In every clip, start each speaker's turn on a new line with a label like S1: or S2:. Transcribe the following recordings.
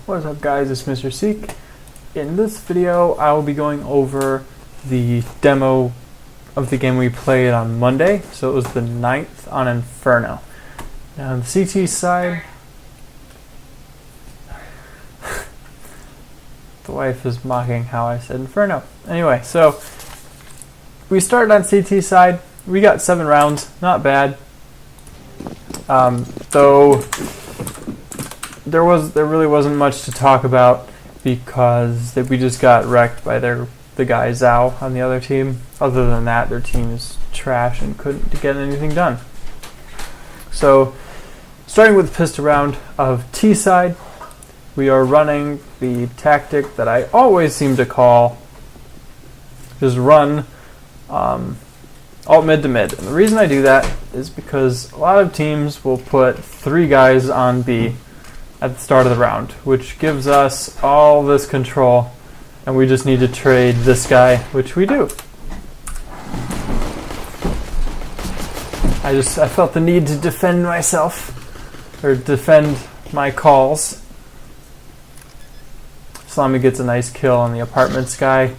S1: What's up guys, it's Mr. Seek. In this video I will be going over the demo of the game we played on Monday. So it was the 9th on Inferno. Now on the CT side, the wife is mocking how I said Inferno. Anyway, so we started on CT side. We got 7 rounds, not bad. Though there really wasn't much to talk about because we just got wrecked by the guy Zhao on the other team. Other than that, their team is trash and couldn't get anything done. So, starting with the pistol round of T side, we are running the tactic that I always seem to call just run alt mid to mid. And the reason I do that is because a lot of teams will put 3 guys on B at the start of the round, which gives us all this control, and we just need to trade this guy, which we do. I felt the need to defend myself, or defend my calls. Salami gets a nice kill on the apartments guy,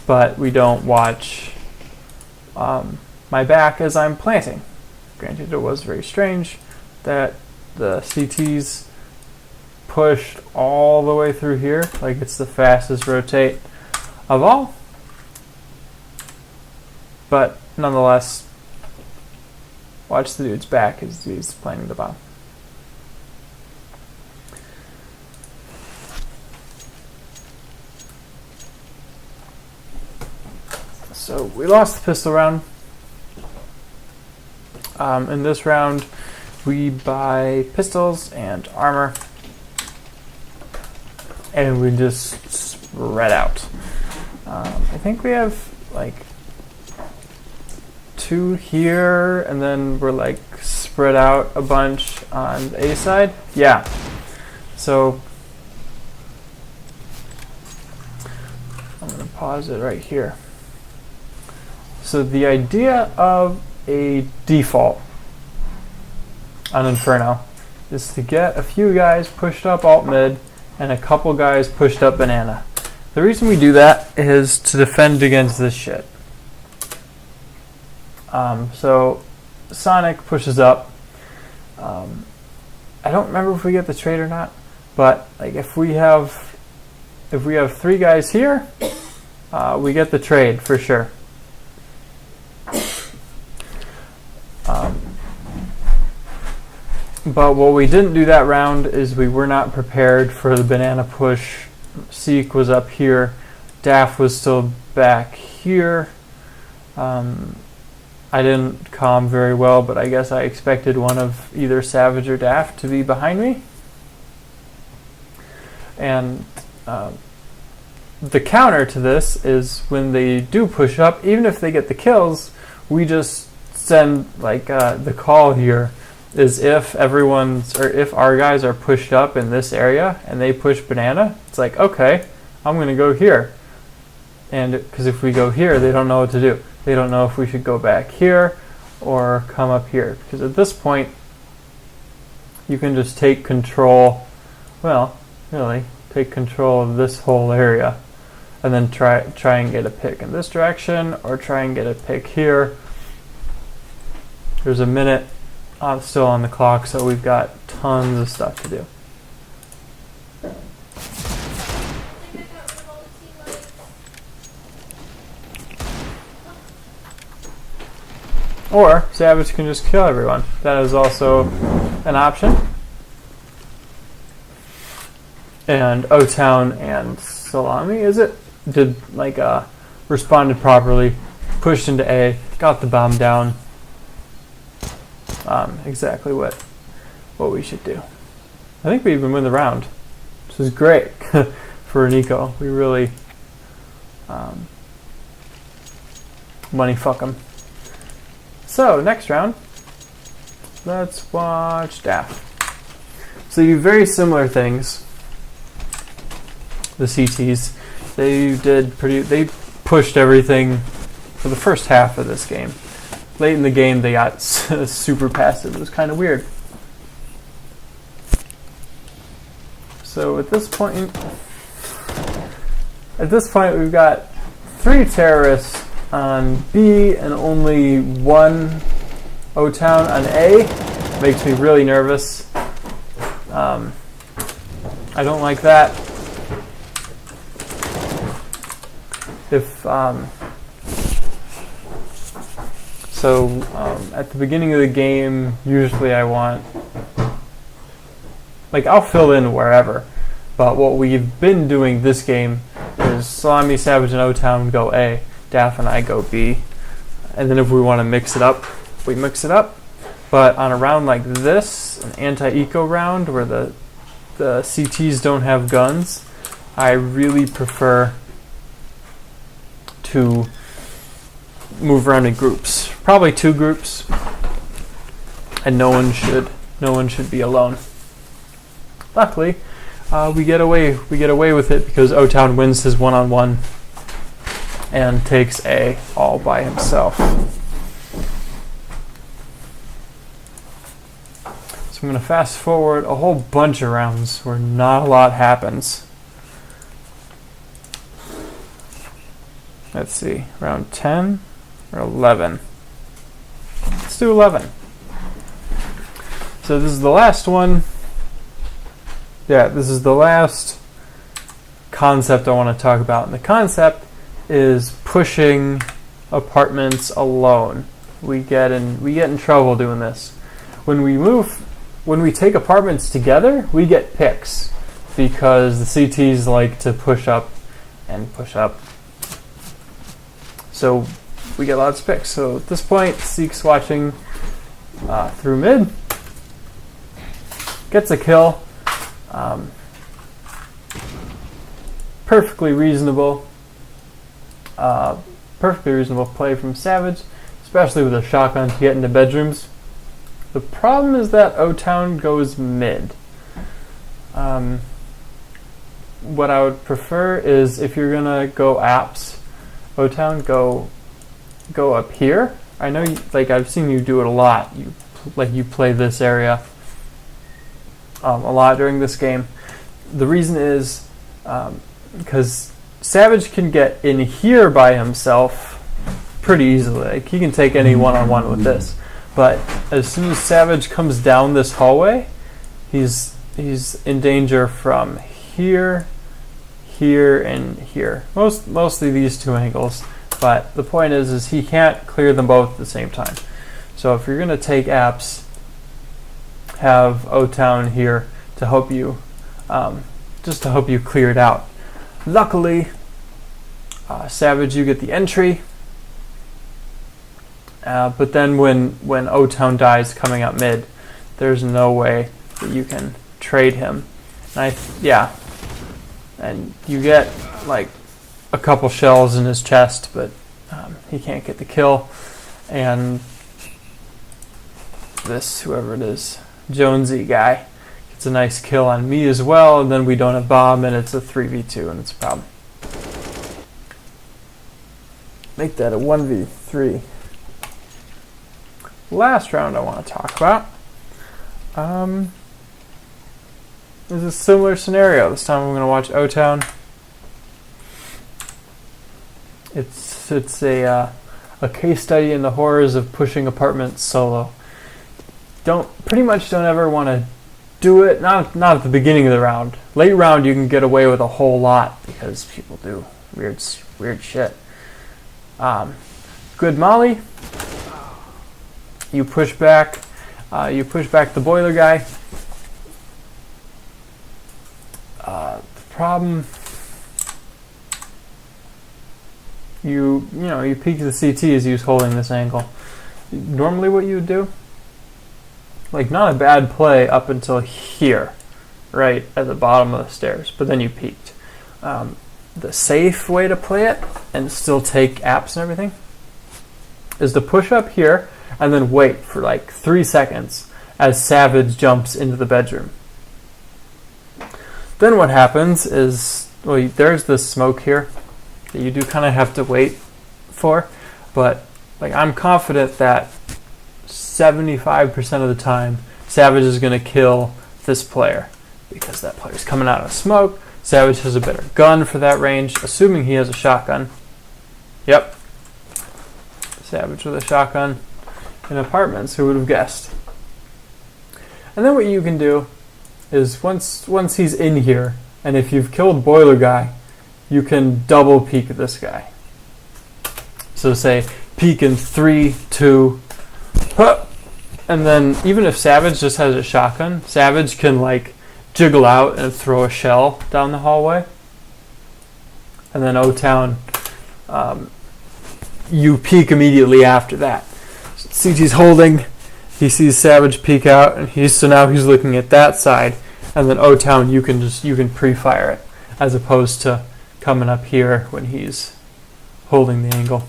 S1: but we don't watch my back as I'm planting. Granted, it was very strange that the CTs pushed all the way through here, like it's the fastest rotate of all. But nonetheless, watch the dude's back as he's planting the bomb. So we lost the pistol round. In this round, we buy pistols and armor, and we just spread out. I think we have like 2 here, and then we're like spread out a bunch on the A side. Yeah. So I'm gonna pause it right here. So the idea of a default on Inferno is to get a few guys pushed up alt mid and a couple guys pushed up banana. The reason we do that is to defend against this shit. So Sonic pushes up. I don't remember if we get the trade or not, but like if we have 3 guys here, we get the trade for sure. But what we didn't do that round is we were not prepared for the banana push. Seek was up here. Daff was still back here. I didn't calm very well, but I guess I expected one of either Savage or Daff to be behind me. And the counter to this is when they do push up, even if they get the kills, we just send like the call here is if our guys are pushed up in this area and they push banana, it's like, okay, I'm gonna go here. And because if we go here, they don't know what to do. They don't know if we should go back here or come up here, because at this point you can just take control, well, really take control of this whole area and then try and get a pick in this direction or try and get a pick here. There's a minute still on the clock, so we've got tons of stuff to do. Or Savage can just kill everyone. That is also an option. And O-Town and Salami, did like responded properly, pushed into A, got the bomb down. Exactly what we should do. I think we even win the round. This is great for Nico. We really money fuck him. So next round, let's watch Daff. So you do very similar things. The CTs, they pushed everything for the first half of this game. Late in the game, they got super passive. It was kind of weird. So at this point we've got 3 terrorists on B and only 1 O-Town on A. Makes me really nervous. I don't like that. At the beginning of the game, usually I want, I'll fill in wherever, but what we've been doing this game is Salami, Savage, and O-Town go A, Daff and I go B, and then if we want to mix it up, we mix it up. But on a round like this, an anti-eco round where the CTs don't have guns, I really prefer to move around in groups, probably 2 groups, and no one should be alone. Luckily, we get away with it because O-Town wins his one-on-one and takes A all by himself. So I'm going to fast forward a whole bunch of rounds where not a lot happens. Let's see, round 10 or 11. Let's do 11. So this is the last one. Yeah, this is the last concept I want to talk about. And the concept is pushing apartments alone. We get in trouble doing this. When we take apartments together, we get picks because the CTs like to push up and push up. So we get lots of picks. So at this point, Seek's watching through mid. Gets a kill. Perfectly reasonable play from Savage, especially with a shotgun to get into bedrooms. The problem is that O-Town goes mid. What I would prefer is if you're gonna go apps, O-Town, go up here. I know, I've seen you do it a lot. You play this area a lot during this game. The reason is because Savage can get in here by himself pretty easily. He can take any one-on-one with this. But as soon as Savage comes down this hallway, he's in danger from here, here, and here. Mostly these 2 angles. But the point is he can't clear them both at the same time. So if you're going to take apps, have O-Town here to help you, just to help you clear it out. Luckily, Savage, you get the entry. But then when O-Town dies coming up mid, there's no way that you can trade him. And you get a couple shells in his chest, but he can't get the kill. And this, whoever it is, Jonesy guy, gets a nice kill on me as well, and then we don't have bomb, and it's a 3v2, and it's a problem. Make that a 1v3. Last round I want to talk about is a similar scenario. This time I'm going to watch O-Town. It's a case study in the horrors of pushing apartments solo. Pretty much don't ever want to do it. Not at the beginning of the round. Late round you can get away with a whole lot because people do weird shit. Good molly. You push back the boiler guy. The problem, you peek the CT as he's holding this angle. Normally what you would do, not a bad play up until here, right at the bottom of the stairs, but then you peeked. The safe way to play it and still take apps and everything is to push up here and then wait for 3 seconds as Savage jumps into the bedroom. Then what happens is, there's this smoke here that you do kind of have to wait for, but I'm confident that 75% of the time Savage is going to kill this player. because that player's coming out of smoke. Savage has a better gun for that range, assuming he has a shotgun. Yep. Savage with a shotgun in apartments, who would have guessed? And then what you can do is once he's in here, and if you've killed Boiler Guy, you can double peek this guy. So say peek in 3, 2, and then even if Savage just has a shotgun, Savage can like jiggle out and throw a shell down the hallway. And then O-Town, you peek immediately after that. CT's holding, he sees Savage peek out, and so now he's looking at that side, and then O-Town you can pre-fire it, as opposed to coming up here when he's holding the angle.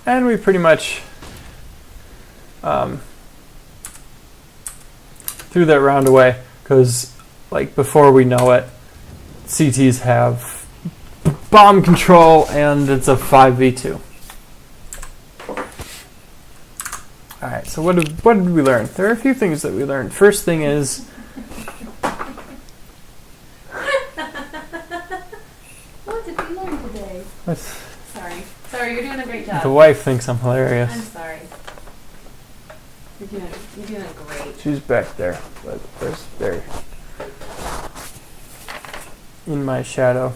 S1: And we pretty much threw that round away, because like before we know it, CTs have bomb control and it's a 5v2. Alright, so what did we learn? There are a few things that we learned. First thing is
S2: what did we learn today? Sorry, you're doing a great job.
S1: The wife thinks I'm hilarious.
S2: I'm sorry. You're doing great.
S1: She's back there, but there in my shadow.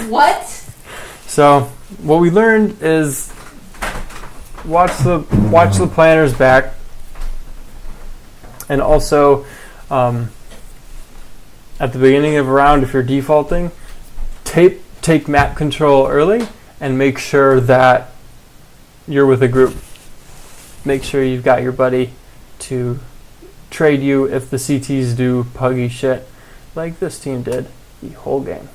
S2: What?
S1: So what we learned is watch the planner's back, and also at the beginning of a round, if you're defaulting, take map control early and make sure that you're with a group. Make sure you've got your buddy to trade you if the CTs do puggy shit like this team did the whole game.